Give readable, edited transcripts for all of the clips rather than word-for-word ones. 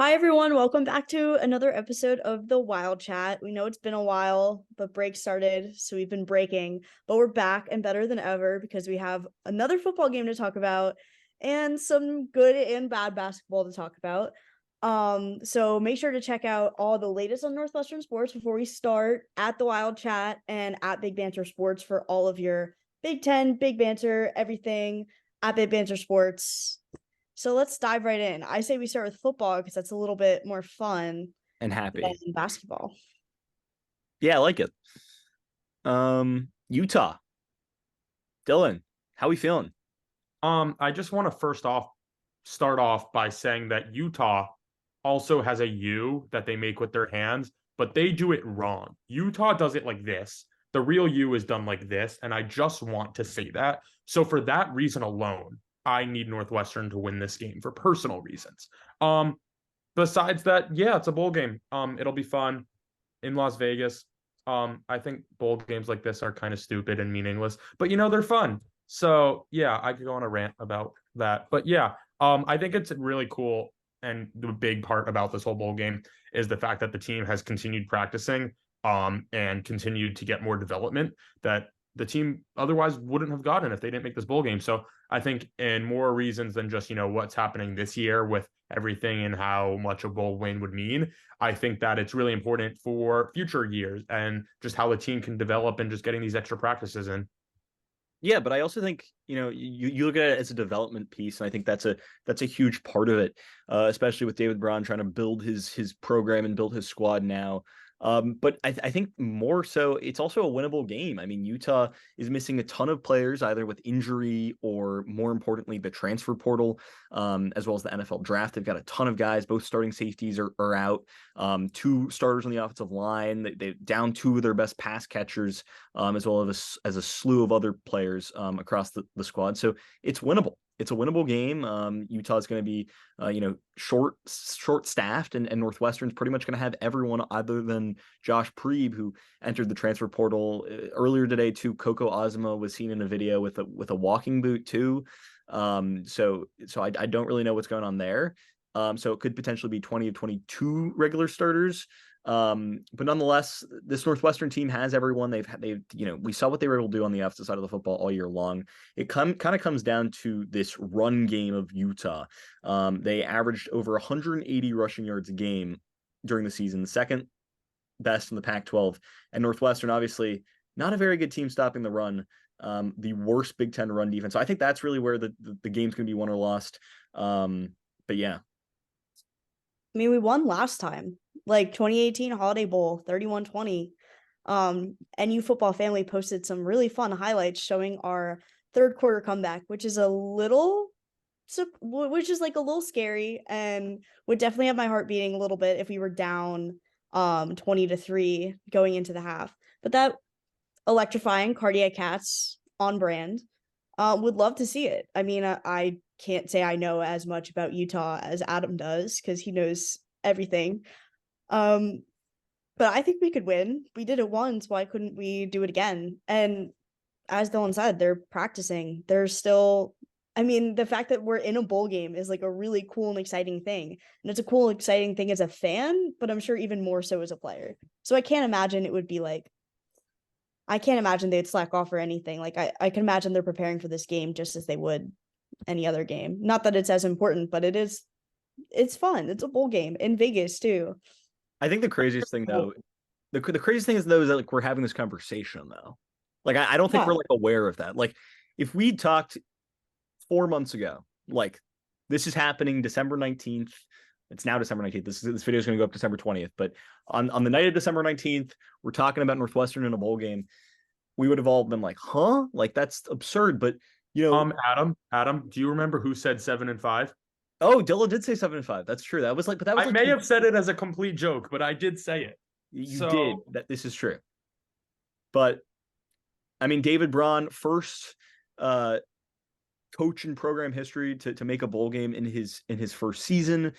Hi, everyone. Welcome back to another episode of the Wild Chat. We know it's been a while, but break started, so we've been breaking, but we're back and better than ever because we have another football game to talk about and some good and bad basketball to talk about. So make sure to check out all the latest on Northwestern sports before we start at the Wild Chat and at Big Banter Sports for all of your Big Ten, Big Banter, everything at Big Banter Sports. So let's dive right in. I say we start with football because that's a little bit more fun And than happy. basketball. Yeah, I like it. Utah. Dylan, how we feeling? I just want to start off by saying that Utah also has a U that they make with their hands, but they do it wrong. Utah does it like this. The real U is done like this, and I just want to say that. So for that reason alone, I need Northwestern to win this game for personal reasons. Besides that, yeah, it's a bowl game. It'll be fun in Las Vegas. I think bowl games like this are kind of stupid and meaningless, but they're fun. So yeah, I could go on a rant about that. But yeah, I think it's really cool. And the big part about this whole bowl game is the fact that the team has continued practicing and continued to get more development that the team otherwise wouldn't have gotten if they didn't make this bowl game. So I think in more reasons than just, what's happening this year with everything and how much a bowl win would mean, I think that it's really important for future years and just how the team can develop and just getting these extra practices in. Yeah, but I also think, you look at it as a development piece, and I think that's a huge part of it, especially with David Braun trying to build his program and build his squad now. But I think more so, it's also a winnable game. I mean, Utah is missing a ton of players, either with injury or, more importantly, the transfer portal, as well as the NFL draft. They've got a ton of guys. Both starting safeties are out. Two starters on the offensive line. They down two of their best pass catchers, as well as a slew of other players across the squad. So it's winnable. It's a winnable game. Utah is going to be, short staffed, and Northwestern's pretty much going to have everyone other than Josh Preeb, who entered the transfer portal earlier today too. Coco Ozma was seen in a video with a walking boot too. So I don't really know what's going on there. So it could potentially be 20 to 22 regular starters. But nonetheless, this Northwestern team has everyone. They've we saw what they were able to do on the opposite side of the football all year long. It kind of comes down to this run game of Utah. They averaged over 180 rushing yards a game during the season, the second best in the Pac-12. And Northwestern, obviously, not a very good team stopping the run. The worst Big Ten run defense. So I think that's really where the game's going to be won or lost. But yeah. I mean, we won last time, like 2018 Holiday Bowl, 31-20. NU Football Family posted some really fun highlights showing our third quarter comeback, which is like a little scary and would definitely have my heart beating a little bit if we were down 20-3 going into the half. But that electrifying cardiac cats on brand. Would love to see it. I mean, I can't say I know as much about Utah as Adam does because he knows everything. But I think we could win. We did it once. Why couldn't we do it again? And as Dylan said, they're practicing. They're still, I mean, the fact that we're in a bowl game is like a really cool and exciting thing. And it's a cool, exciting thing as a fan, but I'm sure even more so as a player. So I can't imagine it would be like, I can't imagine they'd slack off or anything. Like I can imagine they're preparing for this game just as they would any other game. Not that it's as important, but it's fun. It's a bowl game in Vegas too. I think the craziest thing though, the craziest thing is though is that like we're having this conversation though. Like I don't think Yeah. we're like aware of that. Like if we talked 4 months ago, like this is happening December 19th. It's now December 19th. This video is going to go up December 20th. But on the night of December 19th, we're talking about Northwestern in a bowl game. We would have all been like, huh? Like that's absurd. But Adam, do you remember who said 7-5? oh, Dilla did say 7-5. That's true. That was like, but that was I like may have said it as a complete joke, but I did say it. you did. That this is true. But I mean, David Braun, first coach in program history to make a bowl game in his first season.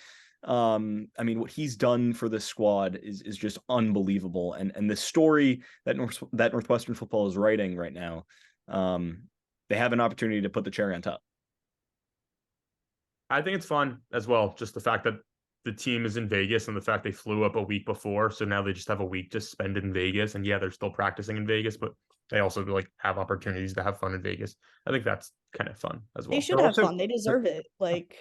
I mean, what he's done for this squad is just unbelievable. And the story that Northwestern football is writing right now, they have an opportunity to put the cherry on top. I think it's fun as well. Just the fact that the team is in Vegas and the fact they flew up a week before, so now they just have a week to spend in Vegas. And yeah, they're still practicing in Vegas, but they also like have opportunities to have fun in Vegas. I think that's kind of fun as well. They should have fun. They deserve it. Like,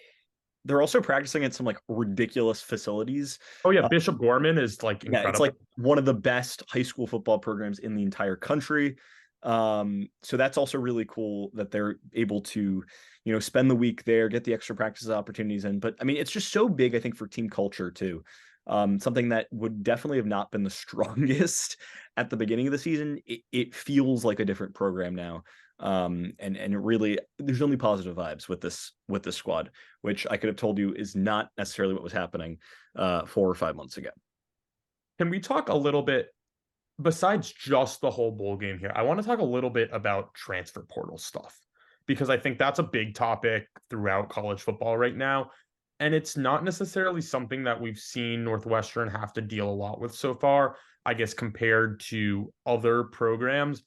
they're also practicing at some like ridiculous facilities. Oh yeah, Bishop Gorman is like Yeah, incredible. it's like one of the best high school football programs in the entire country. So that's also really cool that they're able to, spend the week there, get the extra practice opportunities in. But I mean, it's just so big, I think, for team culture too. Something that would definitely have not been the strongest at the beginning of the season. It feels like a different program now. And it really, there's only positive vibes with this squad, which I could have told you is not necessarily what was happening 4 or 5 months ago. Can we talk a little bit, besides just the whole bowl game here? I want to talk a little bit about transfer portal stuff, because I think that's a big topic throughout college football right now. And it's not necessarily something that we've seen Northwestern have to deal a lot with so far, I guess, compared to other programs.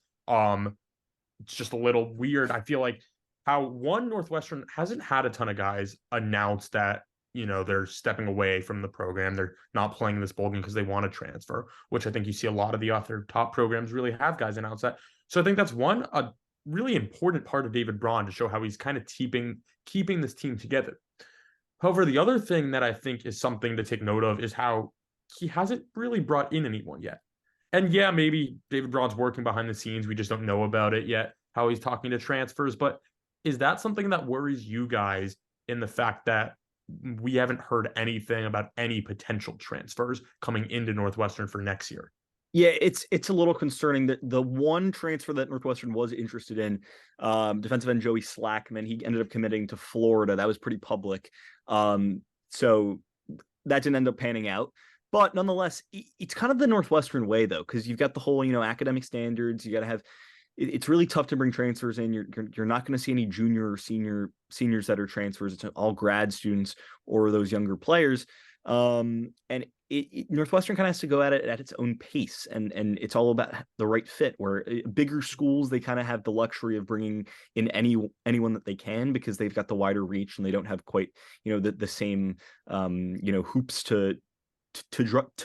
It's just a little weird. I feel like how Northwestern hasn't had a ton of guys announce that, they're stepping away from the program. They're not playing this bowl game because they want to transfer, which I think you see a lot of the other top programs really have guys announce that. So I think that's a really important part of David Braun to show how he's kind of keeping this team together. However, the other thing that I think is something to take note of is how he hasn't really brought in anyone yet. And yeah, maybe David Braun's working behind the scenes. We just don't know about it yet, how he's talking to transfers. But is that something that worries you guys, in the fact that we haven't heard anything about any potential transfers coming into Northwestern for next year? Yeah, it's a little concerning that the one transfer that Northwestern was interested in, defensive end Joey Slackman, he ended up committing to Florida. That was pretty public. So that didn't end up panning out. But nonetheless, it's kind of the Northwestern way, though, because you've got the whole, academic standards. You got to have. It's really tough to bring transfers in. You're not going to see any junior or seniors that are transfers. It's all grad students or those younger players. And Northwestern kind of has to go at it at its own pace, and it's all about the right fit. Where bigger schools, they kind of have the luxury of bringing in anyone that they can, because they've got the wider reach and they don't have quite the same hoops to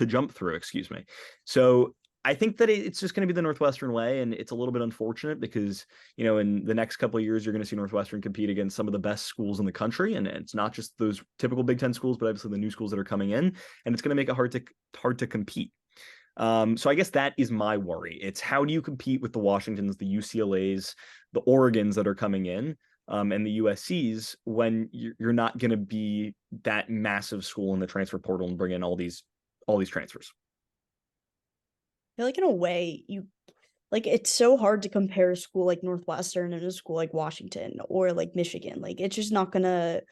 jump through. Excuse me. So I think that it's just going to be the Northwestern way, and it's a little bit unfortunate because, in the next couple of years, you're going to see Northwestern compete against some of the best schools in the country, and it's not just those typical Big Ten schools, but obviously the new schools that are coming in, and it's going to make it hard to compete. So I guess that is my worry. It's how do you compete with the Washingtons, the UCLAs, the Oregons that are coming in, and the USCs when you're not going to be that massive school in the transfer portal and bring in all these transfers. I feel like in a way it's so hard to compare a school like Northwestern and a school like Washington or like Michigan. Like, it's just not gonna,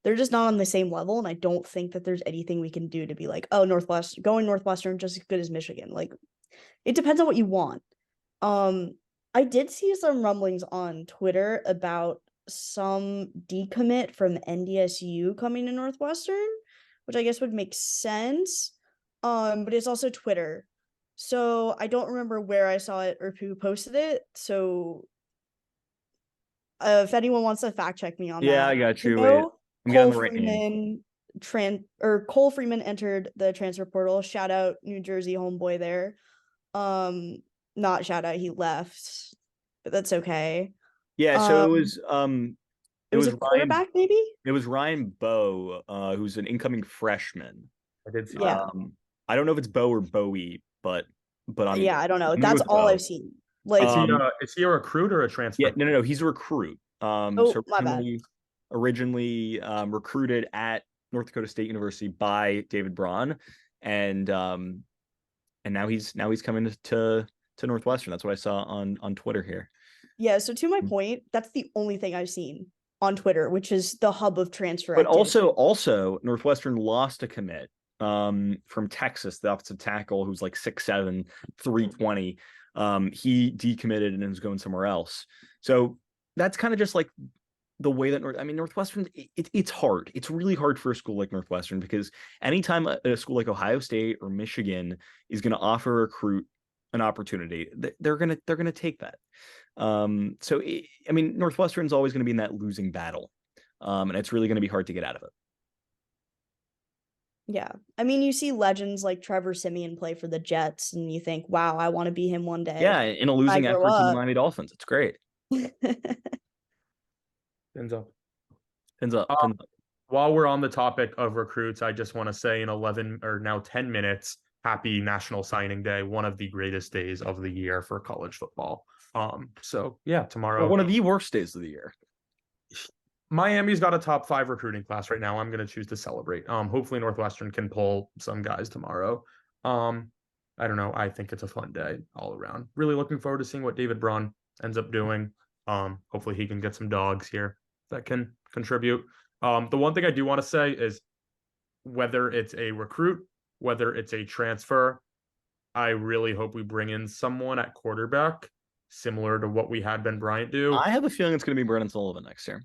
they're just not on the same level. And I don't think that there's anything we can do to be like, oh, Northwestern just as good as Michigan. Like, it depends on what you want. I did see some rumblings on Twitter about some decommit from NDSU coming to Northwestern, which I guess would make sense. But it's also Twitter. So I don't remember where I saw it or who posted it. So if anyone wants to fact check me on that. Yeah, I got you. Wait, I'm getting the right name. Cole Freeman entered the transfer portal. Shout out New Jersey homeboy there. Not shout out, he left, but that's okay. Yeah, so it was a quarterback, maybe? It was Ryan Bowe, who's an incoming freshman. I did see that. I don't know if it's Bowe or Bowie, but yeah, I don't know. That's all I've seen. Like, is he a recruit or a transfer? Yeah, no, he's a recruit. So originally recruited at North Dakota State University by David Braun, and now he's coming to Northwestern. That's what I saw on Twitter here. Yeah, so to my point, that's the only thing I've seen on Twitter, which is the hub of transfer. But also Northwestern lost a commit from Texas, the offensive tackle, who's like 6'7", 320. He decommitted and is going somewhere else. So that's kind of just like the way that Northwestern, it's hard. It's really hard for a school like Northwestern, because anytime a school like Ohio State or Michigan is going to offer a recruit an opportunity, they're going to take that. So Northwestern's always going to be in that losing battle. And it's really going to be hard to get out of it. Yeah. I mean, you see legends like Trevor Siemian play for the Jets, and you think, wow, I want to be him one day. Yeah, in a when I losing grow effort to the up. Miami Dolphins. It's great. Ends up. Pins up. Uh, Pins up. While we're on the topic of recruits, I just want to say in 11 or now 10 minutes, happy National Signing Day, one of the greatest days of the year for college football. So yeah, tomorrow. One of the worst days of the year. Miami's got a top 5 recruiting class right now. I'm going to choose to celebrate. Hopefully Northwestern can pull some guys tomorrow. I don't know. I think it's a fun day all around. Really looking forward to seeing what David Braun ends up doing. Hopefully he can get some dogs here that can contribute. The one thing I do want to say is whether it's a recruit, whether it's a transfer, I really hope we bring in someone at quarterback similar to what we had Ben Bryant do. I have a feeling it's going to be Brendan Sullivan next year.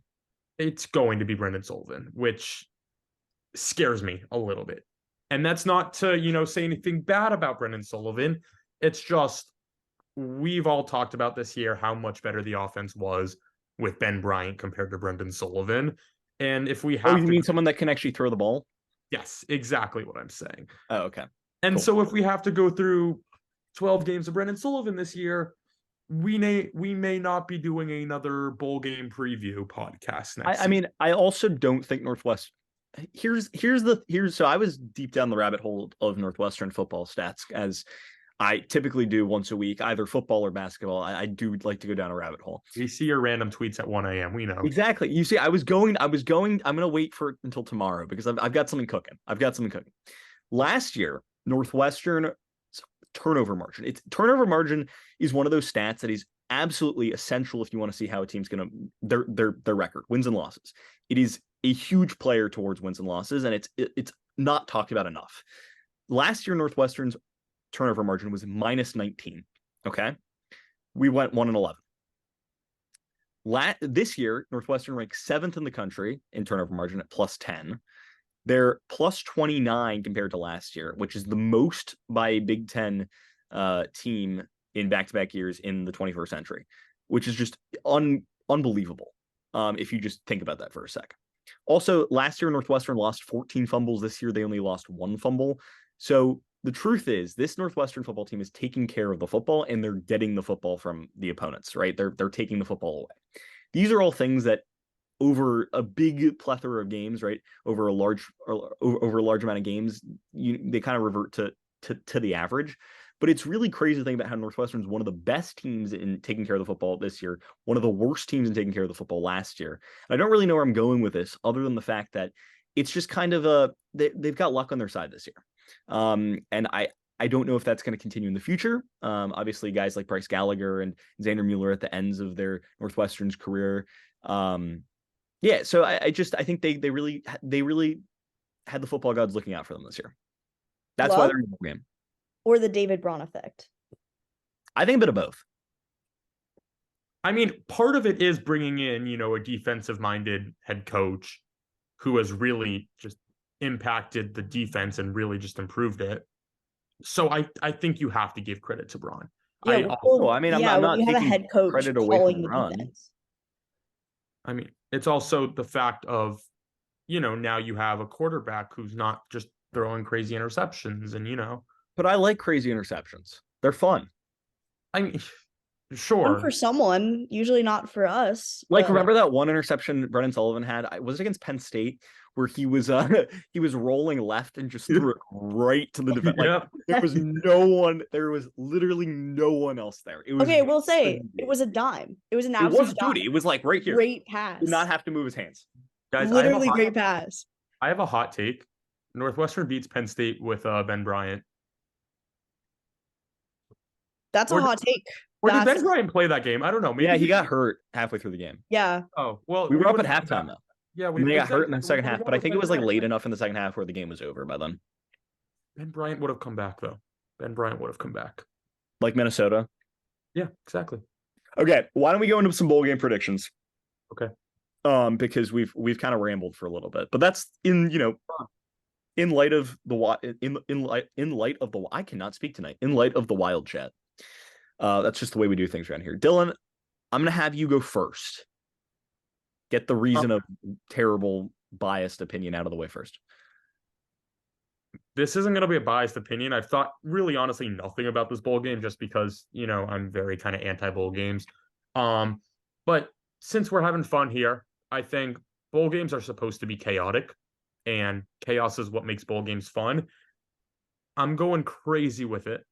It's going to be Brendan Sullivan, which scares me a little bit. And that's not to, say anything bad about Brendan Sullivan. It's just we've all talked about this year how much better the offense was with Ben Bryant compared to Brendan Sullivan. And if we have you mean someone that can actually throw the ball? Yes, exactly what I'm saying. Oh, okay. And Cool. so if we have to go through 12 games of Brendan Sullivan this year, we may not be doing another bowl game preview podcast next. I mean, I also don't think Northwest. So I was deep down the rabbit hole of Northwestern football stats, as I typically do once a week, either football or basketball. I do like to go down a rabbit hole. We see your random tweets at 1 a.m. We know. Exactly. You see, I'm going to wait for it until tomorrow because I've got something cooking. Last year, Northwestern turnover margin. Turnover margin is one of those stats that is absolutely essential if you want to see how a team's going to their record, wins and losses. It is a huge player towards wins and losses, and it's not talked about enough. Last year, Northwestern's turnover margin was -19. Okay, we went 1-11. This year, Northwestern ranked 7th in the country in turnover margin at +10. They're +29 compared to last year, which is the most by a Big Ten team in back-to-back years in the 21st century, which is just unbelievable if you just think about that for a sec. Also, last year, Northwestern lost 14 fumbles. This year, they only lost 1 fumble. So the truth is, this Northwestern football team is taking care of the football, and they're getting the football from the opponents, right? They're taking the football away. These are all things that over a big plethora of games, right? Over a large amount of games, they kind of revert to the average. But it's really crazy to think about how Northwestern is one of the best teams in taking care of the football this year, one of the worst teams in taking care of the football last year. And I don't really know where I'm going with this, other than the fact that it's just kind of they've got luck on their side this year. And I don't know if that's going to continue in the future. Obviously, guys like Bryce Gallagher and Xander Mueller at the ends of their Northwestern's career. Yeah, so I think they really had the football gods looking out for them this year. That's why they're in the game. Or the David Braun effect. I think a bit of both. I mean, part of it is bringing in, a defensive-minded head coach who has really just impacted the defense and really just improved it. So I think you have to give credit to Braun. Yeah, I'm not you have a head coach credit away from Braun. Defense. I mean, it's also the fact of, now you have a quarterback who's not just throwing crazy interceptions and, But I like crazy interceptions. They're fun. I mean, sure. Fun for someone, usually not for us. Remember that one interception Brendan Sullivan had? Was it against Penn State, where he was rolling left and just threw it right to the defense? Yeah. There was literally no one else there. It was we'll say it was a dime. It was an absolute dime. It was like right here. Great pass. Did not have to move his hands. Guys, literally great pass. I have a hot take. Northwestern beats Penn State with Ben Bryant. That's a hot take. Or did Ben Bryant play that game? I don't know. Maybe he got hurt halfway through the game. Yeah. Oh, well. We were up at halftime, though. Yeah, they got hurt in the second half, but I think it was late enough in the second half where the game was over by then. Ben Bryant would have come back, though. Ben Bryant would have come back. Like Minnesota? Yeah, exactly. Okay, why don't we go into some bowl game predictions? Okay. Because we've kind of rambled for a little bit, but that's in light of the I cannot speak tonight. In light of the WildChat. That's just the way we do things around here. Dylan, I'm gonna have you go first. Get the reason of terrible biased opinion out of the way first. this isn't going to be a biased opinion. I've thought really honestly nothing about this bowl game just because, I'm very kind of anti-bowl games. But since we're having fun here, I think bowl games are supposed to be chaotic, and chaos is what makes bowl games fun. I'm going crazy with it.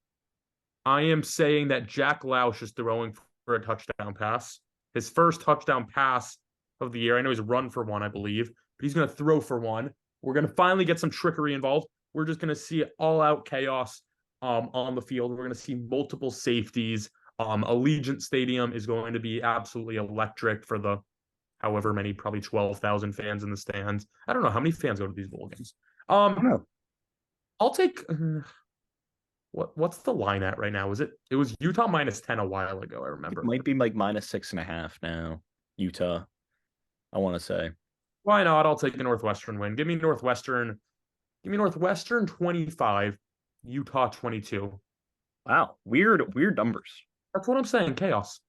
I am saying that Jack Lausch is throwing for a touchdown pass. His first touchdown pass of the year. I know he's run for one, I believe, but he's going to throw for one. We're going to finally get some trickery involved. We're just going to see all-out chaos on the field. We're going to see multiple safeties. Allegiant Stadium is going to be absolutely electric for the however many, probably 12,000 fans in the stands. I don't know how many fans go to these bowl games. I'll take what's the line at right now? It was Utah -10 a while ago, I remember. It might be like -6.5 now, Utah, I want to say. Why not? I'll take a Northwestern win. Give me Northwestern 25, Utah 22. Wow, weird numbers. That's what I'm saying. Chaos.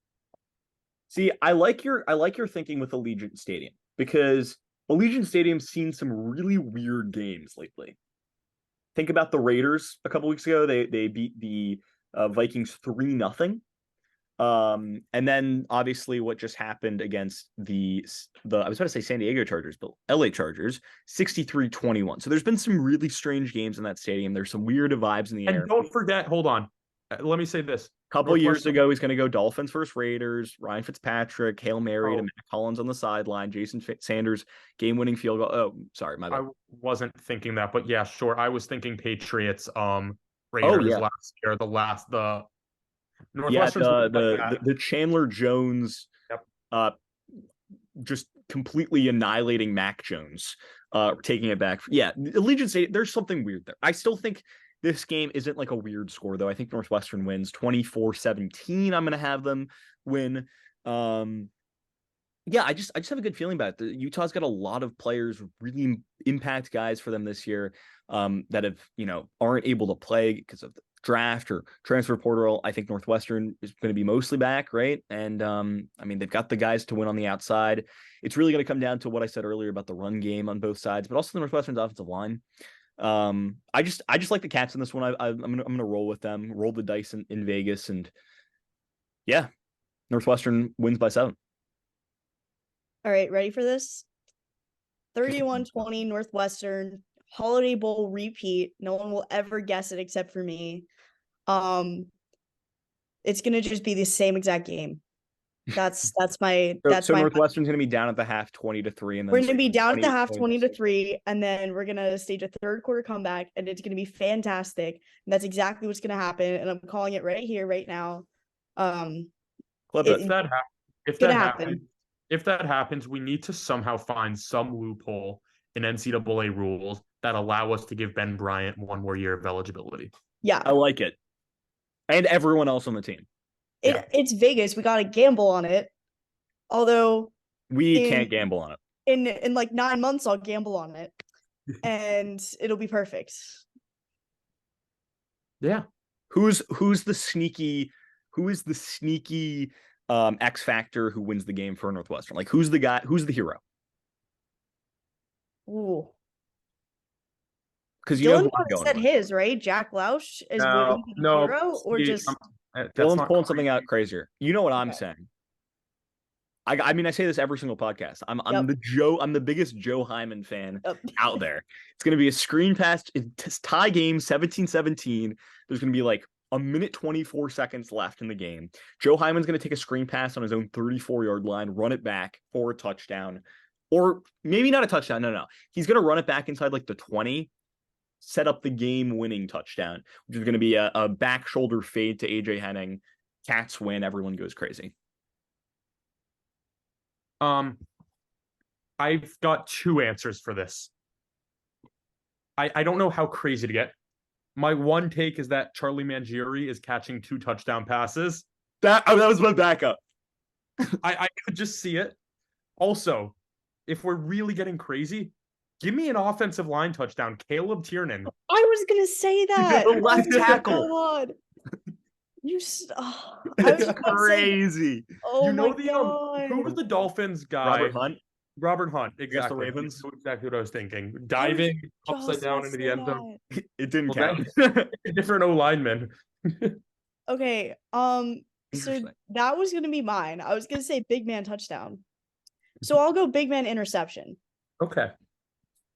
See, I like your thinking with Allegiant Stadium, because Allegiant Stadium's seen some really weird games lately. Think about the Raiders a couple weeks ago. They beat the Vikings 3-0. And then obviously what just happened against the I was about to say San Diego Chargers, but LA Chargers, 63-21. So there's been some really strange games in that stadium. There's some weird vibes in the air. And don't forget, hold on. Let me say this. A couple years ago, he's going to go Dolphins versus Raiders. Ryan Fitzpatrick, Hail Mary to Matt Collins on the sideline. Jason Sanders, game-winning field goal. Oh, sorry, my bad. I wasn't thinking that, but yeah, sure. I was thinking Patriots, Raiders last year. The Northwestern. The Chandler Jones, just completely annihilating Mac Jones, taking it back. Yeah, Allegiant Stadium, there's something weird there. I still think this game isn't like a weird score, though. I think Northwestern wins 24-17. I'm going to have them win. Yeah, I just have a good feeling about it. Utah's got a lot of players, really impact guys for them this year, that have, aren't able to play because of the draft or transfer portal. I think Northwestern is going to be mostly back, right? And they've got the guys to win on the outside. It's really going to come down to what I said earlier about the run game on both sides, but also the Northwestern's offensive line. I just like the Cats in this one. I'm gonna roll with them, roll the dice in Vegas, and yeah, Northwestern wins by 7. All right, ready for this? 31-20 Northwestern, Holiday Bowl repeat. No one will ever guess it except for me. It's gonna just be the same exact game. That's my Northwestern's gonna be down at the half 20-3, and then we're gonna be down at the half 20-3, and then we're gonna stage a third quarter comeback, and it's gonna be fantastic. And that's exactly what's gonna happen, and I'm calling it right here, right now. If that happens, we need to somehow find some loophole in NCAA rules that allow us to give Ben Bryant one more year of eligibility. Yeah, I like it, and everyone else on the team. It's Vegas. We got to gamble on it. Although we can't gamble on it. In like 9 months, I'll gamble on it, and it'll be perfect. Yeah. Who's the sneaky X factor who wins the game for Northwestern? Like, who's the guy? Who's the hero? Ooh. Because Dylan said his, right? Jack Lausch is the hero, or just Dylan's pulling something out crazier. You know what I'm saying? I mean, I say this every single podcast. I'm the biggest Joe Hyman fan out there. It's going to be a screen pass. It's tie game, 17-17. There's going to be like a minute 24 seconds left in the game. Joe Hyman's going to take a screen pass on his own 34-yard line, run it back for a touchdown, or maybe not a touchdown. No. He's going to run it back inside like the 20, set up the game-winning touchdown, which is going to be a back shoulder fade to AJ Henning. Cats win. Everyone goes crazy. I've got 2 answers for this. I don't know how crazy to get. My one take is that Charlie Mangieri is catching 2 touchdown passes. That was my backup. I could just see it. Also, if we're really getting crazy, give me an offensive line touchdown. Caleb Tiernan. I was going to say that. The left tackle. God. That's crazy. Oh, who was the Dolphins guy? Robert Hunt. Robert Hunt, against the exactly. Ravens. That's exactly what I was thinking. Diving upside Just down about into to the say end zone. that. It didn't Well, count. Different O lineman. Okay. So Interesting. that was gonna be mine. I was gonna say big man touchdown. So I'll go big man interception. Okay.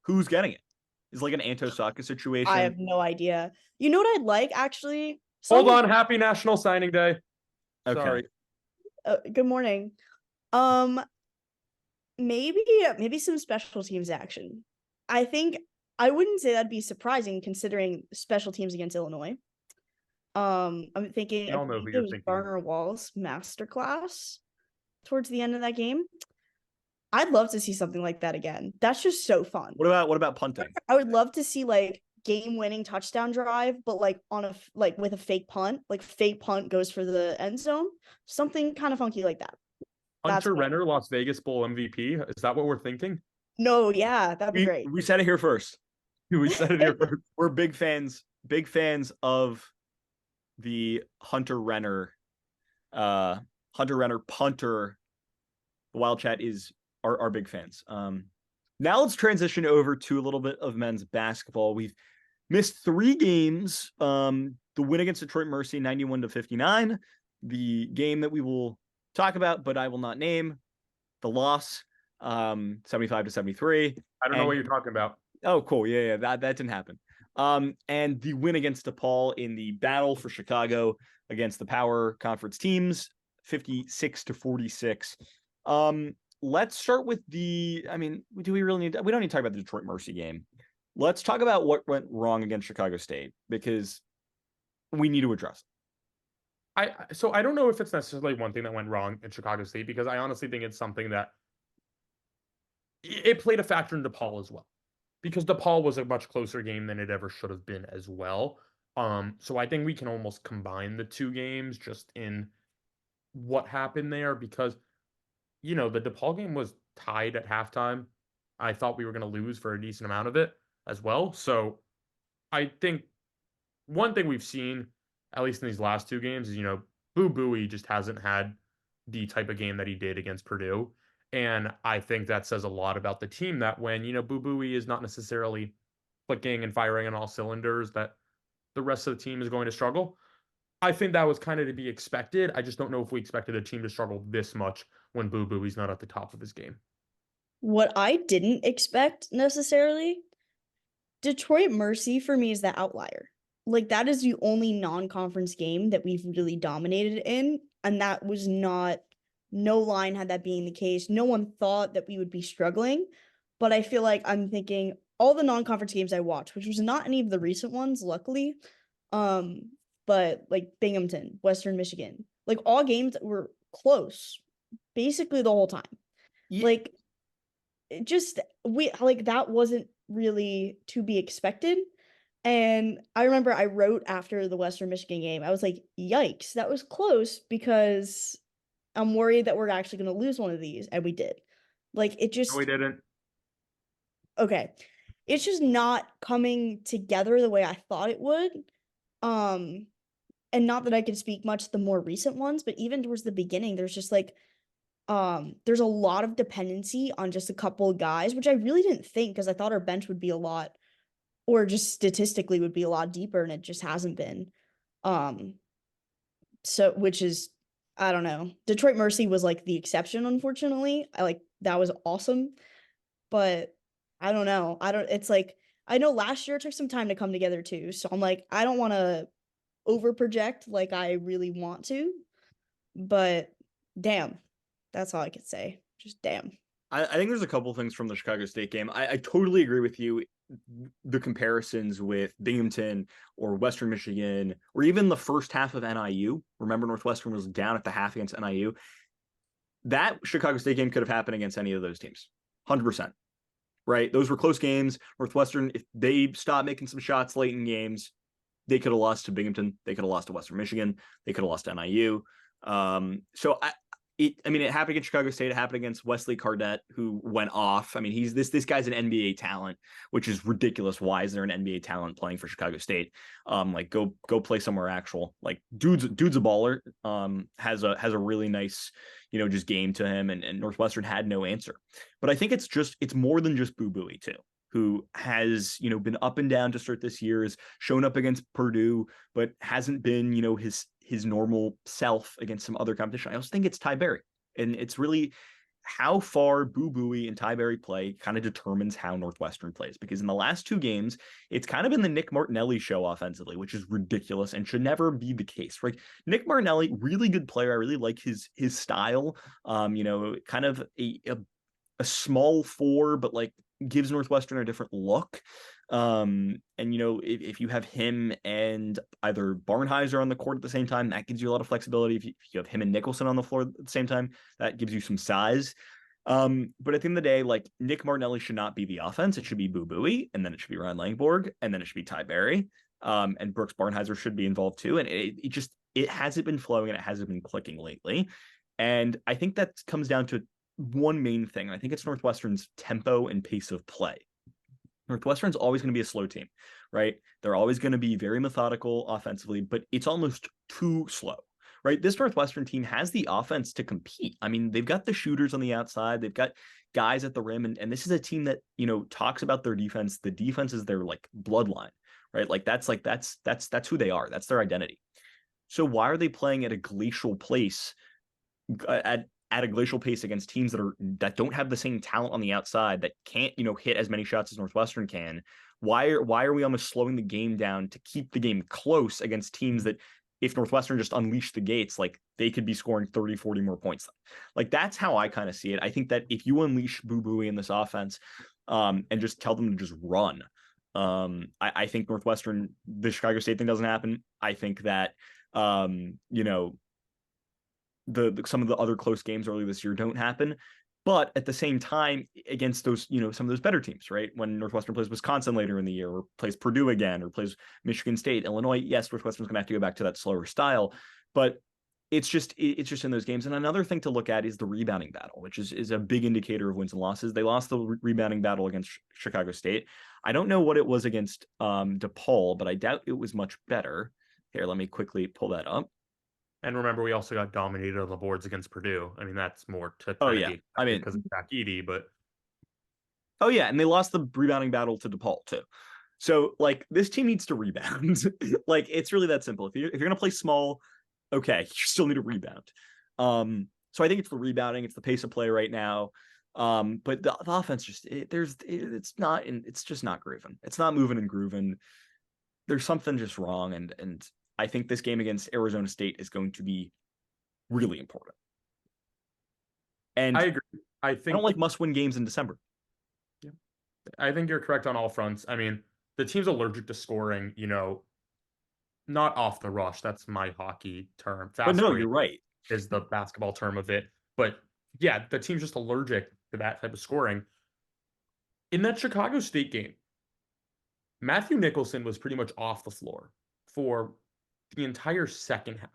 Who's getting it? It's like an Anto Saka I situation. have no idea. You know what I'd like actually? Hold Someone- on. Happy National Signing Day. Okay. Sorry. Good morning. Um, maybe some special teams action. I think I wouldn't say that'd be surprising considering special teams against Illinois. I'm thinking We I all know who believe you're it was thinking. Garner Wall's masterclass towards the end of that game. I'd love to see something like that again. That's just so fun. What about punting? I would love to see like game-winning touchdown drive, but like on a like with a fake punt, like fake punt goes for the end zone, something kind of funky like that. That's Hunter me. Renner, Las Vegas Bowl MVP. Is that what we're thinking? No, yeah, that'd be We great. we said it here first. We said it here first. We're big fans of the Hunter Renner punter. The WildChat is our big fans. Now let's transition over to a little bit of men's basketball. We've missed 3 games. The win against Detroit Mercy, 91-59. The game that we will talk about, but I will not name. The loss, 75-73. I don't know what you're talking about. Oh, cool. Yeah, that didn't happen. And the win against DePaul in the battle for Chicago against the Power Conference teams, 56-46. Let's start with do we really we don't need to talk about the Detroit Mercy game. Let's talk about what went wrong against Chicago State because we need to address it. So I don't know if it's necessarily one thing that went wrong in Chicago State because I honestly think it's something that it played a factor in DePaul as well. Because DePaul was a much closer game than it ever should have been as well. So I think we can almost combine the 2 games just in what happened there because, the DePaul game was tied at halftime. I thought we were going to lose for a decent amount of it as well. So I think one thing we've seen, at least in these last 2 games, is, Boo Buie just hasn't had the type of game that he did against Purdue. And I think that says a lot about the team that when, Boo Buie is not necessarily clicking and firing on all cylinders, that the rest of the team is going to struggle. I think that was kind of to be expected. I just don't know if we expected a team to struggle this much when Boo Buie's not at the top of his game. What I didn't expect necessarily, Detroit Mercy for me is the outlier. Like that is the only non-conference game that we've really dominated in, and that was not. No line had that being the case. No one thought that we would be struggling, but I feel like I'm thinking all the non-conference games I watched, which was not any of the recent ones, luckily, but like Binghamton, Western Michigan, like all games that were close, basically the whole time. Yeah. Like, that wasn't really to be expected. And I remember I wrote after the Western Michigan game, I was like, yikes, that was close because I'm worried that we're actually going to lose one of these. And we did. Like, it just. No, we didn't. Okay. It's just not coming together the way I thought it would. And not that I can speak much the more recent ones, but even towards the beginning, there's just like, there's a lot of dependency on just a couple of guys, which I really didn't think because I thought our bench would be a lot, or just statistically would be a lot deeper, and it just hasn't been. So, which is, I don't know. Detroit Mercy was like the exception, unfortunately. That was awesome, but I don't know. It's like, I know last year it took some time to come together too. So I'm like, I don't want to over project like I really want to, but damn, that's all I could say. Just damn. I think there's a couple things from the Chicago State game. I totally agree with you. The comparisons with Binghamton or Western Michigan, or even the first half of NIU. Remember, Northwestern was down at the half against NIU. That Chicago State game could have happened against any of those teams. 100%. Right? Those were close games. Northwestern, if they stopped making some shots late in games, they could have lost to Binghamton. They could have lost to Western Michigan. They could have lost to NIU. So it happened against Chicago State. It happened against Wesley Cardette, who went off. I mean, he's this guy's an NBA talent, which is ridiculous. Why is there an NBA talent playing for Chicago State? Like go play somewhere actual. Like dude's a baller. Has a really nice, just game to him, and Northwestern had no answer. But I think it's more than just Boo Buie too, who has, been up and down to start this year, has shown up against Purdue, but hasn't been, his normal self against some other competition. I also think it's Ty Berry. And it's really how far Boo Buie and Ty Berry play kind of determines how Northwestern plays. Because in the last 2 games, it's kind of been the Nick Martinelli show offensively, which is ridiculous and should never be the case. Right? Nick Martinelli, really good player. I really like his style. Kind of a small 4, but like gives Northwestern a different look. And if you have him and either Barnhizer on the court at the same time, that gives you a lot of flexibility. If you have him and Nicholson on the floor at the same time, that gives you some size. But at the end of the day, like Nick Martinelli should not be the offense. It should be Boo Buie, and then it should be Ryan Langborg, and then it should be Ty Berry. And Brooks Barnhizer should be involved too. And it hasn't been flowing and it hasn't been clicking lately. And I think that comes down to one main thing. I think it's Northwestern's tempo and pace of play. Northwestern's always going to be a slow team, right? They're always going to be very methodical offensively, but it's almost too slow, right? This Northwestern team has the offense to compete. I mean, they've got the shooters on the outside. They've got guys at the rim. And this is a team that, talks about their defense. The defense is their like bloodline, right? That's who they are. That's their identity. So why are they playing at a glacial pace at a glacial pace against teams that don't have the same talent on the outside, that can't, hit as many shots as Northwestern can? Why are we almost slowing the game down to keep the game close against teams that, if Northwestern just unleashed the gates, like they could be scoring 30, 40 more points? Like that's how I kind of see it. I think that if you unleash Boo Buie in this offense, and just tell them to just run, I think Northwestern, the Chicago State thing doesn't happen. I think that, some of the other close games early this year don't happen. But at the same time, against those, some of those better teams, right? When Northwestern plays Wisconsin later in the year, or plays Purdue again, or plays Michigan State, Illinois, yes, Northwestern's going to have to go back to that slower style, but it's just in those games. And another thing to look at is the rebounding battle, which is a big indicator of wins and losses. They lost the rebounding battle against Chicago State. I don't know what it was against DePaul, but I doubt it was much better. Here, let me quickly pull that up. And remember, we also got dominated on the boards against Purdue. I mean, that's more to because of Zach Edey, but and they lost the rebounding battle to DePaul too. So like this team needs to rebound. Like it's really that simple. If you're gonna play small, okay, you still need to rebound. So I think it's the rebounding, it's the pace of play right now. But the offense it's just not grooving. It's not moving and grooving. There's something just wrong, and I think this game against Arizona State is going to be really important. And I agree. I don't like must-win games in December. Yeah, I think you're correct on all fronts. I mean, the team's allergic to scoring, not off the rush. That's my hockey term. But no, you're right. Is the basketball term of it. But yeah, the team's just allergic to that type of scoring. In that Chicago State game, Matthew Nicholson was pretty much off the floor for the entire second half.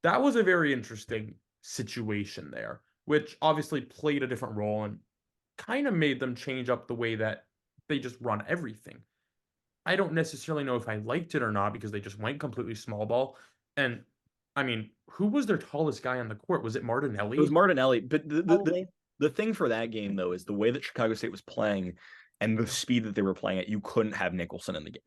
That was a very interesting situation there, which obviously played a different role and kind of made them change up the way that they just run everything. I don't necessarily know if I liked it or not, because they just went completely small ball. And I mean, who was their tallest guy on the court? Was it Martinelli? It was Martinelli. But the thing for that game, though, is the way that Chicago State was playing and the speed that they were playing at. You couldn't have Nicholson in the game.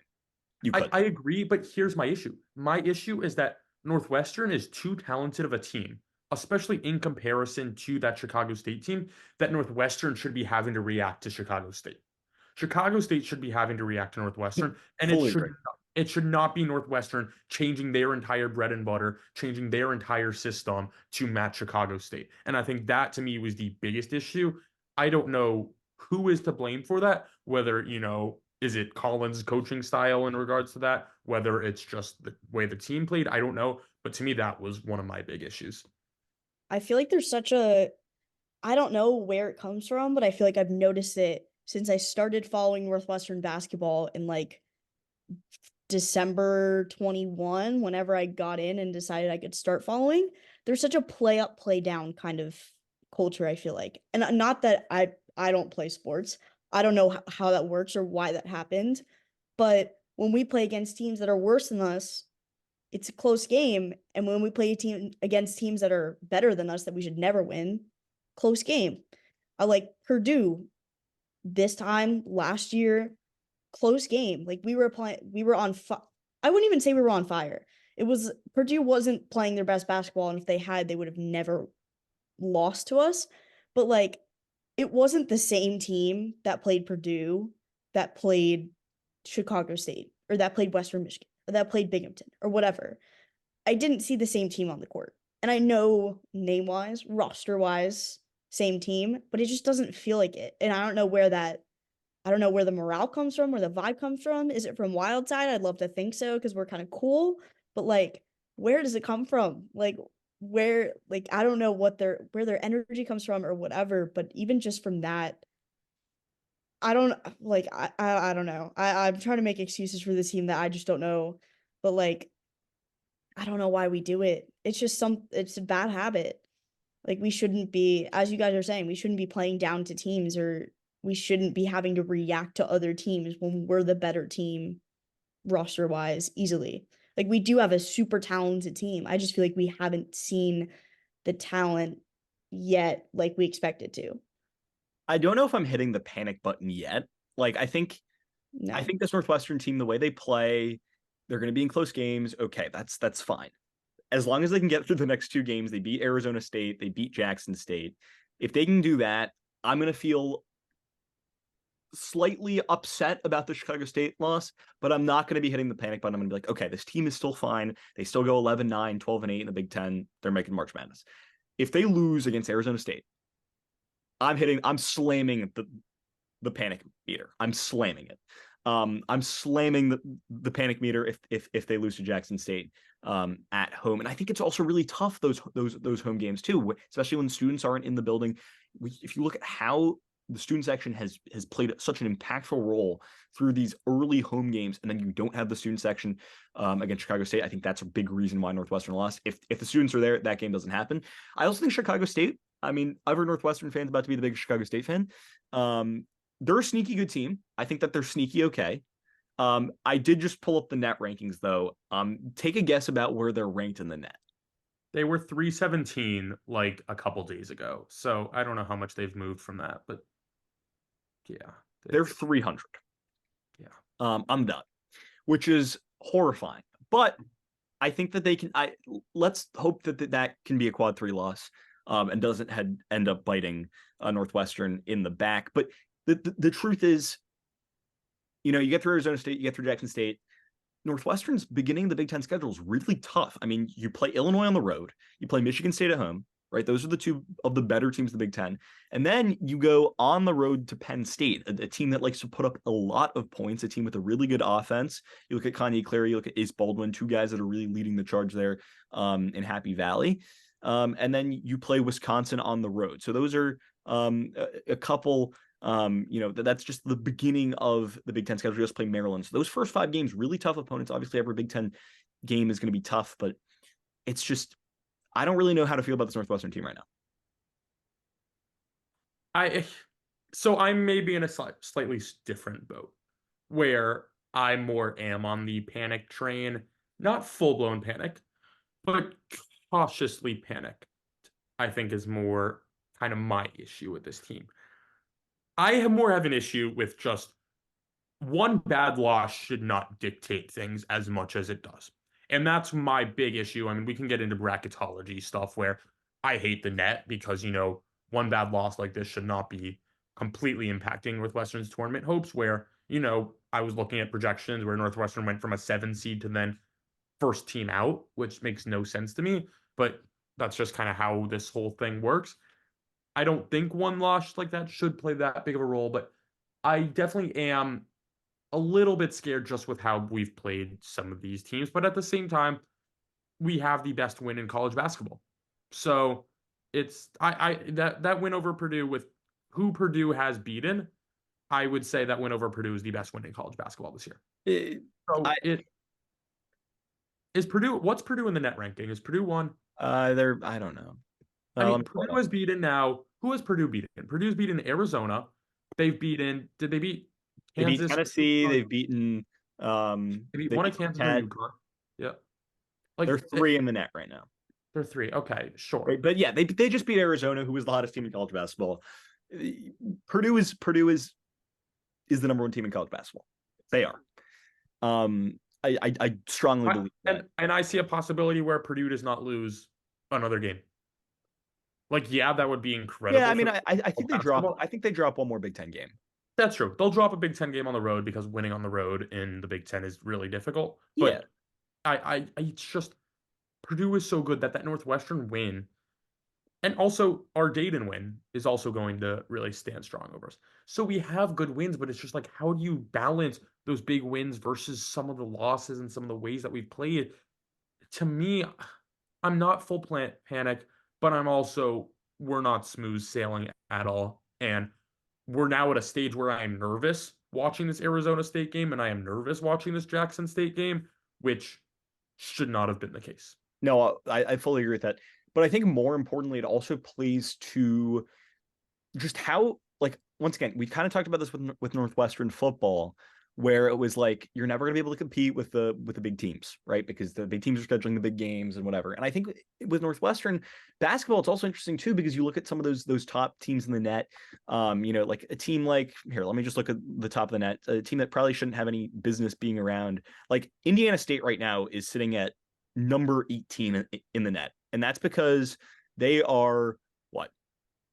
I agree, but here's my issue. My issue is that Northwestern is too talented of a team, especially in comparison to that Chicago State team, that Northwestern should be having to react to Chicago State. Chicago State should be having to react to Northwestern, and it should not be Northwestern changing their entire bread and butter, changing their entire system to match Chicago State. And I think that, to me, was the biggest issue. I don't know who is to blame for that, whether, is it Collins' coaching style in regards to that? Whether it's just the way the team played, I don't know. But to me, that was one of my big issues. I feel like there's I don't know where it comes from, but I feel like I've noticed it since I started following Northwestern basketball in like December 21, whenever I got in and decided I could start following. there's such a play up, play down kind of culture, I feel like. And not that I don't play sports. I don't know how that works or why that happened. But when we play against teams that are worse than us, it's a close game. And when we play a team against teams that are better than us that we should never win, close game. I like Purdue this time last year, close game. Like we were on I wouldn't even say we were on fire. It was Purdue wasn't playing their best basketball, and if they had, they would have never lost to us. But like it wasn't the same team that played Purdue that played Chicago State or that played Western Michigan or that played Binghamton or whatever. I didn't see the same team on the court. And I know name wise, roster wise, same team, but it just doesn't feel like it. And I don't know where the morale comes from, where the vibe comes from. Is it from Wild Side? I'd love to think so because we're kind of cool. But like, where does it come from? Like, where, like, I don't know where their energy comes from or whatever. But even just from that, I don't like, I don't know. I'm trying to make excuses for the team that I just don't know. But like, I don't know why we do it. It's just it's a bad habit. Like we shouldn't be, as you guys are saying, we shouldn't be playing down to teams or we shouldn't be having to react to other teams when we're the better team roster wise easily. Like we do have a super talented team. I just feel like we haven't seen the talent yet like we expected to. I don't know if I'm hitting the panic button yet. Like I think No. this Northwestern team, the way they play, they're going to be in close games. Okay, that's fine. As long as they can get through the next two games, they beat Arizona State, they beat Jackson State. If they can do that, I'm going to feel slightly upset about the Chicago State loss, but I'm not going to be hitting the panic button. I'm going to be like, okay, this team is still fine. They still go 11-9, 12-8 in the Big Ten. They're making March Madness. If they lose against Arizona State, I'm slamming the panic meter. I'm slamming it. I'm slamming the panic meter if they lose to Jackson State at home. And I think it's also really tough those home games too, especially when students aren't in the building. If you look at how the student section has played such an impactful role through these early home games, and then you don't have the student section against Chicago State, I think that's a big reason why Northwestern lost. If the students are there, that game doesn't happen. I also think Chicago State, I mean, every Northwestern fan's about to be the biggest Chicago State fan. They're a sneaky good team. I think that they're sneaky okay. I did just pull up the net rankings, though. Take a guess about where they're ranked in the net. They were 317 like a couple days ago. So I don't know how much they've moved from that, but yeah. They're 300. Yeah. I'm done, which is horrifying. But I think that they can. Let's hope that can be a quad 3 loss, and doesn't end up biting Northwestern in the back. But the truth is, you get through Arizona State, you get through Jackson State. Northwestern's beginning of the Big Ten schedule is really tough. I mean, you play Illinois on the road, you play Michigan State at home, right? Those are the two of the better teams in the Big Ten. And then you go on the road to Penn State, a team that likes to put up a lot of points, a team with a really good offense. You look at Kanye Clary, you look at Ace Baldwin, two guys that are really leading the charge there in Happy Valley. And then you play Wisconsin on the road. So those are a couple. That's just the beginning of the Big Ten schedule. You just play Maryland. So those first 5 games, really tough opponents. Obviously, every Big Ten game is going to be tough, but it's just, I don't really know how to feel about this Northwestern team right now. So I'm maybe in a slightly different boat where I more am on the panic train, not full blown panic, but cautiously panicked, I think is more kind of my issue with this team. I have an issue with just one bad loss should not dictate things as much as it does. And that's my big issue. I mean, we can get into bracketology stuff where I hate the net because, one bad loss like this should not be completely impacting Northwestern's tournament hopes, where, I was looking at projections where Northwestern went from a 7 seed to then first team out, which makes no sense to me, but that's just kind of how this whole thing works. I don't think one loss like that should play that big of a role, but I definitely am a little bit scared just with how we've played some of these teams. But at the same time, we have the best win in college basketball. So it's that win over Purdue with who Purdue has beaten, I would say that win over Purdue is the best win in college basketball this year. Is Purdue, what's Purdue in the net ranking? Is Purdue 1? I don't know. I Let mean, me pull it Purdue up. has beaten now. Who has Purdue beaten? Purdue's beaten Arizona. They've beaten. Did they beat They beat Kansas? Tennessee. They've beaten. They beat They one beat at Kansas or Marquette. UConn. Yeah, They're like three in the net right now. they're three. Okay, sure. Right? But yeah, they just beat Arizona, who was the hottest team in college basketball. Purdue is the number one team in college basketball. They are. I strongly believe that. And I see a possibility where Purdue does not lose another game. Like, yeah, that would be incredible. Yeah, I mean, for I think they drop. basketball. I think they drop one more Big Ten game. That's true. They'll drop a Big Ten game on the road because winning on the road in the Big Ten is really difficult. Yeah, But it's just Purdue is so good that Northwestern win, and also our Dayton win is also going to really stand strong over us. So we have good wins, but it's just like, how do you balance those big wins versus some of the losses and some of the ways that we've played? To me, I'm not full panic, but we're not smooth sailing at all. And we're now at a stage where I am nervous watching this Arizona State game, and I am nervous watching this Jackson State game, which should not have been the case. no, I fully agree with that. But I think more importantly, it also plays to just how, like, once again, we kind of talked about this with Northwestern football, where it was like you're never going to be able to compete with the big teams, right? Because the big teams are scheduling the big games and whatever. And I think with Northwestern basketball, it's also interesting too, because you look at some of those top teams in the net. Like a team like, here, let me just look at the top of the net, a team that probably shouldn't have any business being around. Like Indiana State right now is sitting at number 18 in the net, and that's because they are what?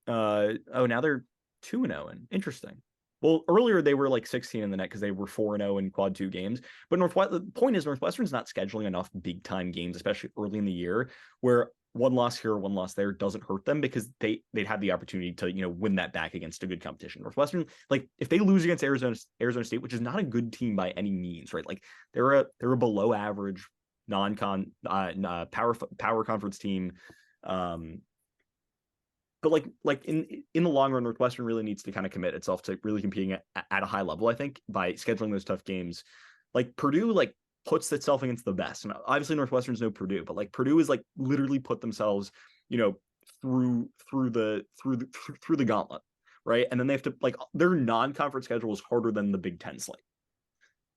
Now they're 2-0, and interesting. Well, earlier they were like 16 in the net because they were 4-0 in quad 2 games. But the point is Northwestern's not scheduling enough big time games, especially early in the year, where one loss here, one loss there doesn't hurt them because they'd have the opportunity to, win that back against a good competition. Northwestern, like if they lose against Arizona State, which is not a good team by any means, right? Like they're a below average non-con power conference team. But like in the long run, Northwestern really needs to kind of commit itself to really competing at a high level, I think, by scheduling those tough games. Like Purdue like puts itself against the best. And obviously Northwestern's no Purdue, but like Purdue is like literally put themselves, through the gauntlet, right? And then they have to, like, their non-conference schedule is harder than the Big Ten slate.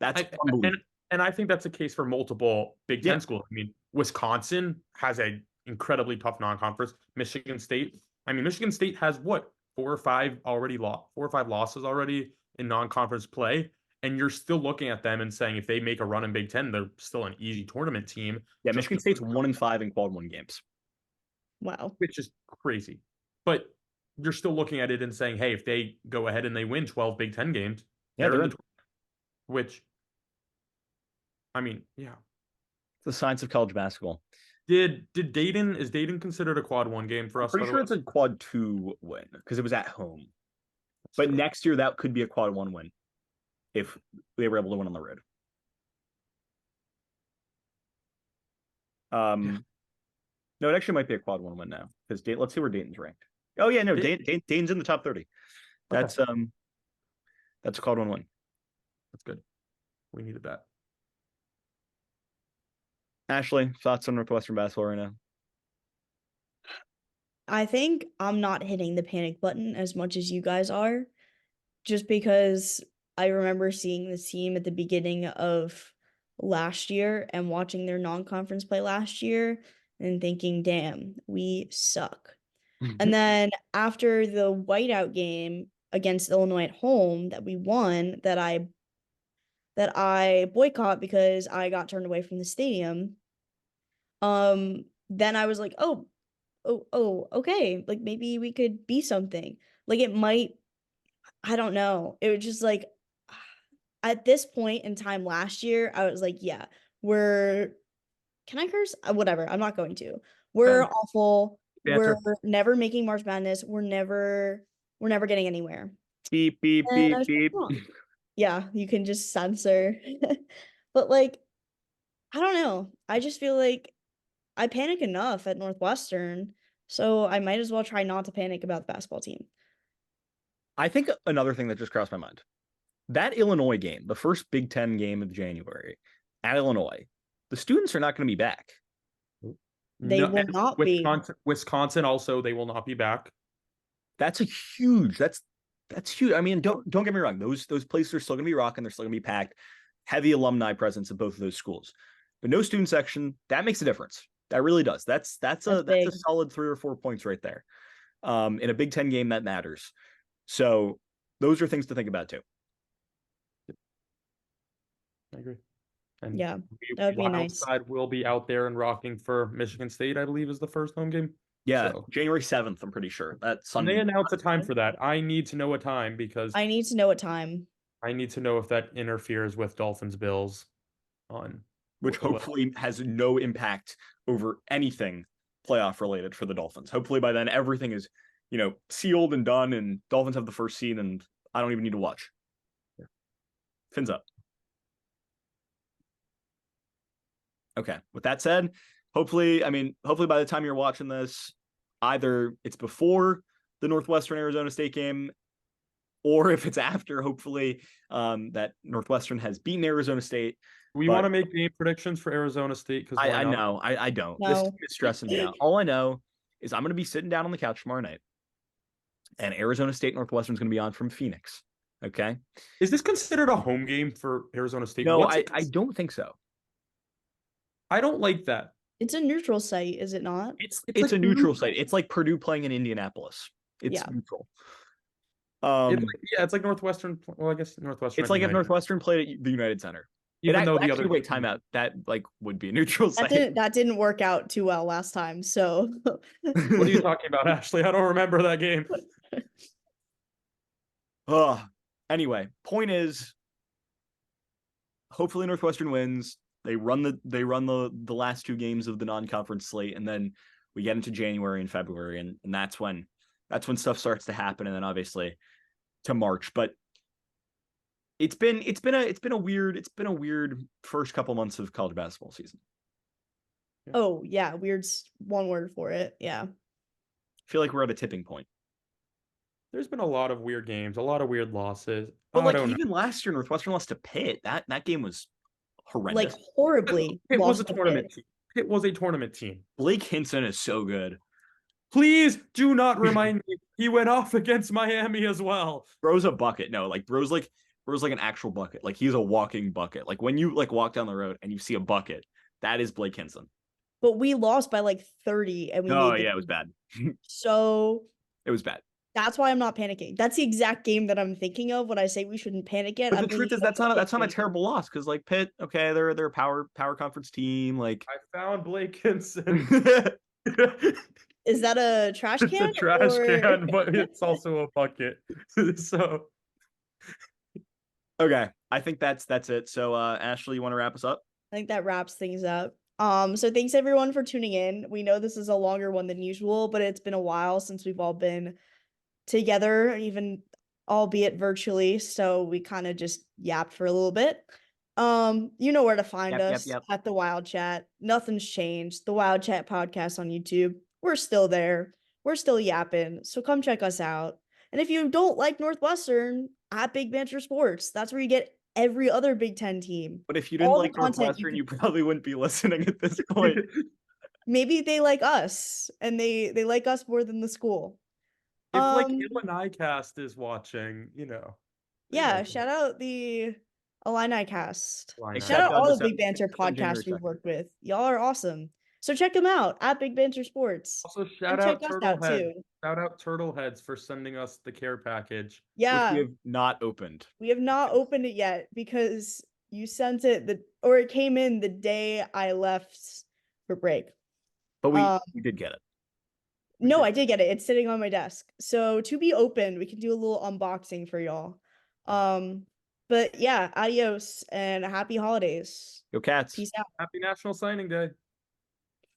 That's unbelievable. And I think that's a case for multiple Big Ten Yeah. schools. I mean, Wisconsin has an incredibly tough non-conference. Michigan State has what, 4 or 5 losses already in non-conference play, and you're still looking at them and saying if they make a run in Big Ten, they're still an easy tournament team. Yeah, Michigan State's 1-5 in quad 1 games. Wow. Which is crazy. But you're still looking at it and saying, hey, if they go ahead and they win 12 Big Ten games, yeah, they're in. Which, I mean, yeah. It's the science of college basketball. Is Dayton considered a quad 1 game for us? I'm pretty sure it's a quad 2 win because it was at home. That's but true. Next year that could be a quad 1 win if they were able to win on the road. No, it actually might be a quad 1 win now because let's see where Dayton's ranked. Oh yeah, no, Dayton's in the top 30. That's a quad 1 win. That's good. We needed that. Ashleigh, thoughts on Northwestern basketball right now? I think I'm not hitting the panic button as much as you guys are, just because I remember seeing this team at the beginning of last year and watching their non-conference play last year and thinking, damn, we suck. And then after the whiteout game against Illinois at home that we won, that I boycott because I got turned away from the stadium, then I was like, oh, okay, like maybe we could be something. Like it might, I don't know. It was just like at this point in time last year, I was like, yeah, can I curse? Whatever, I'm not going to. We're awful. Banter. We're never making March Madness. We're never getting anywhere. Beep, beep, beep, beep. Yeah, you can just censor. But like, I don't know. I just feel like I panic enough at Northwestern, so I might as well try not to panic about the basketball team. I think another thing that just crossed my mind, that Illinois game, the first Big Ten game of January at Illinois, the students are not going to be back. They No, will and not be. Wisconsin also, they will not be back. That's a huge. That's huge. I mean, don't get me wrong. Those places are still going to be rocking. They're still going to be packed. Heavy alumni presence at both of those schools, but no student section. That makes a difference. That really does. That's a big. solid 3 or 4 points right there. In a Big Ten game, that matters. So those are things to think about too. I agree. And Yeah, that would be nice. Wildside will be out there and rocking for Michigan State, I believe, is the first home game. Yeah, So, January 7th, I'm pretty sure. That's Sunday. When they announce a time for that, I need to know a time because I need to know what time. I need to know if that interferes with Dolphins Bills on which hopefully has no impact over anything playoff related for the Dolphins. Hopefully by then everything is, sealed and done, and Dolphins have the first seed, and I don't even need to watch. Yeah. Fins up. Okay. With that said, hopefully by the time you're watching this, either it's before the Northwestern Arizona State game, or if it's after, hopefully that Northwestern has beaten Arizona State. We want to make game predictions for Arizona State because I know. I don't. No. This team is stressing me out. All I know is I'm going to be sitting down on the couch tomorrow night, and Arizona State Northwestern is going to be on from Phoenix. Okay. Is this considered a home game for Arizona State? No, I don't think so. I don't like that. It's a neutral site, is it not? It's like a neutral site. It's like Purdue playing in Indianapolis. It's neutral. It's like Northwestern. Well, I guess Northwestern. It's like if Northwestern played at the United Center. Even though the other timeout, that would be a neutral site. That didn't work out too well last time. So what are you talking about, Ashleigh? I don't remember that game. Anyway, point is, hopefully Northwestern wins. They run the last 2 games of the non-conference slate, and then we get into January and February, and that's when stuff starts to happen, and then obviously to March. But it's been a weird first couple months of college basketball season. Oh yeah, weird's one word for it. Yeah. I feel like we're at a tipping point. There's been a lot of weird games, a lot of weird losses. But even last year, Northwestern lost to Pitt. That game was horrendous. Like horribly. It was a tournament team. It was a tournament team. Blake Hinson is so good. Please do not remind me. He went off against Miami as well. Bro's a bucket. No, bro's like an actual bucket. Like he's a walking bucket. Like when you walk down the road and you see a bucket, that is Blake Hinson. But we lost by 30 and we it was bad. So it was bad. That's why I'm not panicking. That's the exact game that I'm thinking of when I say we shouldn't panic yet. But the truth is that's not a terrible loss, because Pitt, okay, they're a power conference team. I found Blake Hinson. Is that a trash can? It's a trash can, but it's also a bucket. So okay, I think that's it. So Ashleigh, you want to wrap us up? I think that wraps things up. So thanks everyone for tuning in. We know this is a longer one than usual, but it's been a while since we've all been together, even albeit virtually. So we kind of just yapped for a little bit. You know where to find us at the WildChat. Nothing's changed. The WildChat podcast on YouTube. We're still there. We're still yapping. So come check us out. And if you don't like Northwestern, at Big Banter Sports, that's where you get every other Big Ten team. But if you didn't like Northwestern, you probably wouldn't be listening at this point. Maybe they like us, and they like us more than the school. If Illini Cast is watching, Yeah, shout out the Illini Cast. Shout out all the Big Banter podcasts we've worked with. Y'all are awesome. So check them out at Big Banter Sports. Also, shout out Turtleheads. Shout out Turtleheads for sending us the care package. Yeah. Which we have not opened. We have not opened it yet because you sent it it came in the day I left for break. But we did get it. No, I did get it. It's sitting on my desk. So to be open, we can do a little unboxing for y'all. But yeah, adios and happy holidays. Go Cats. Peace out. Happy National Signing Day.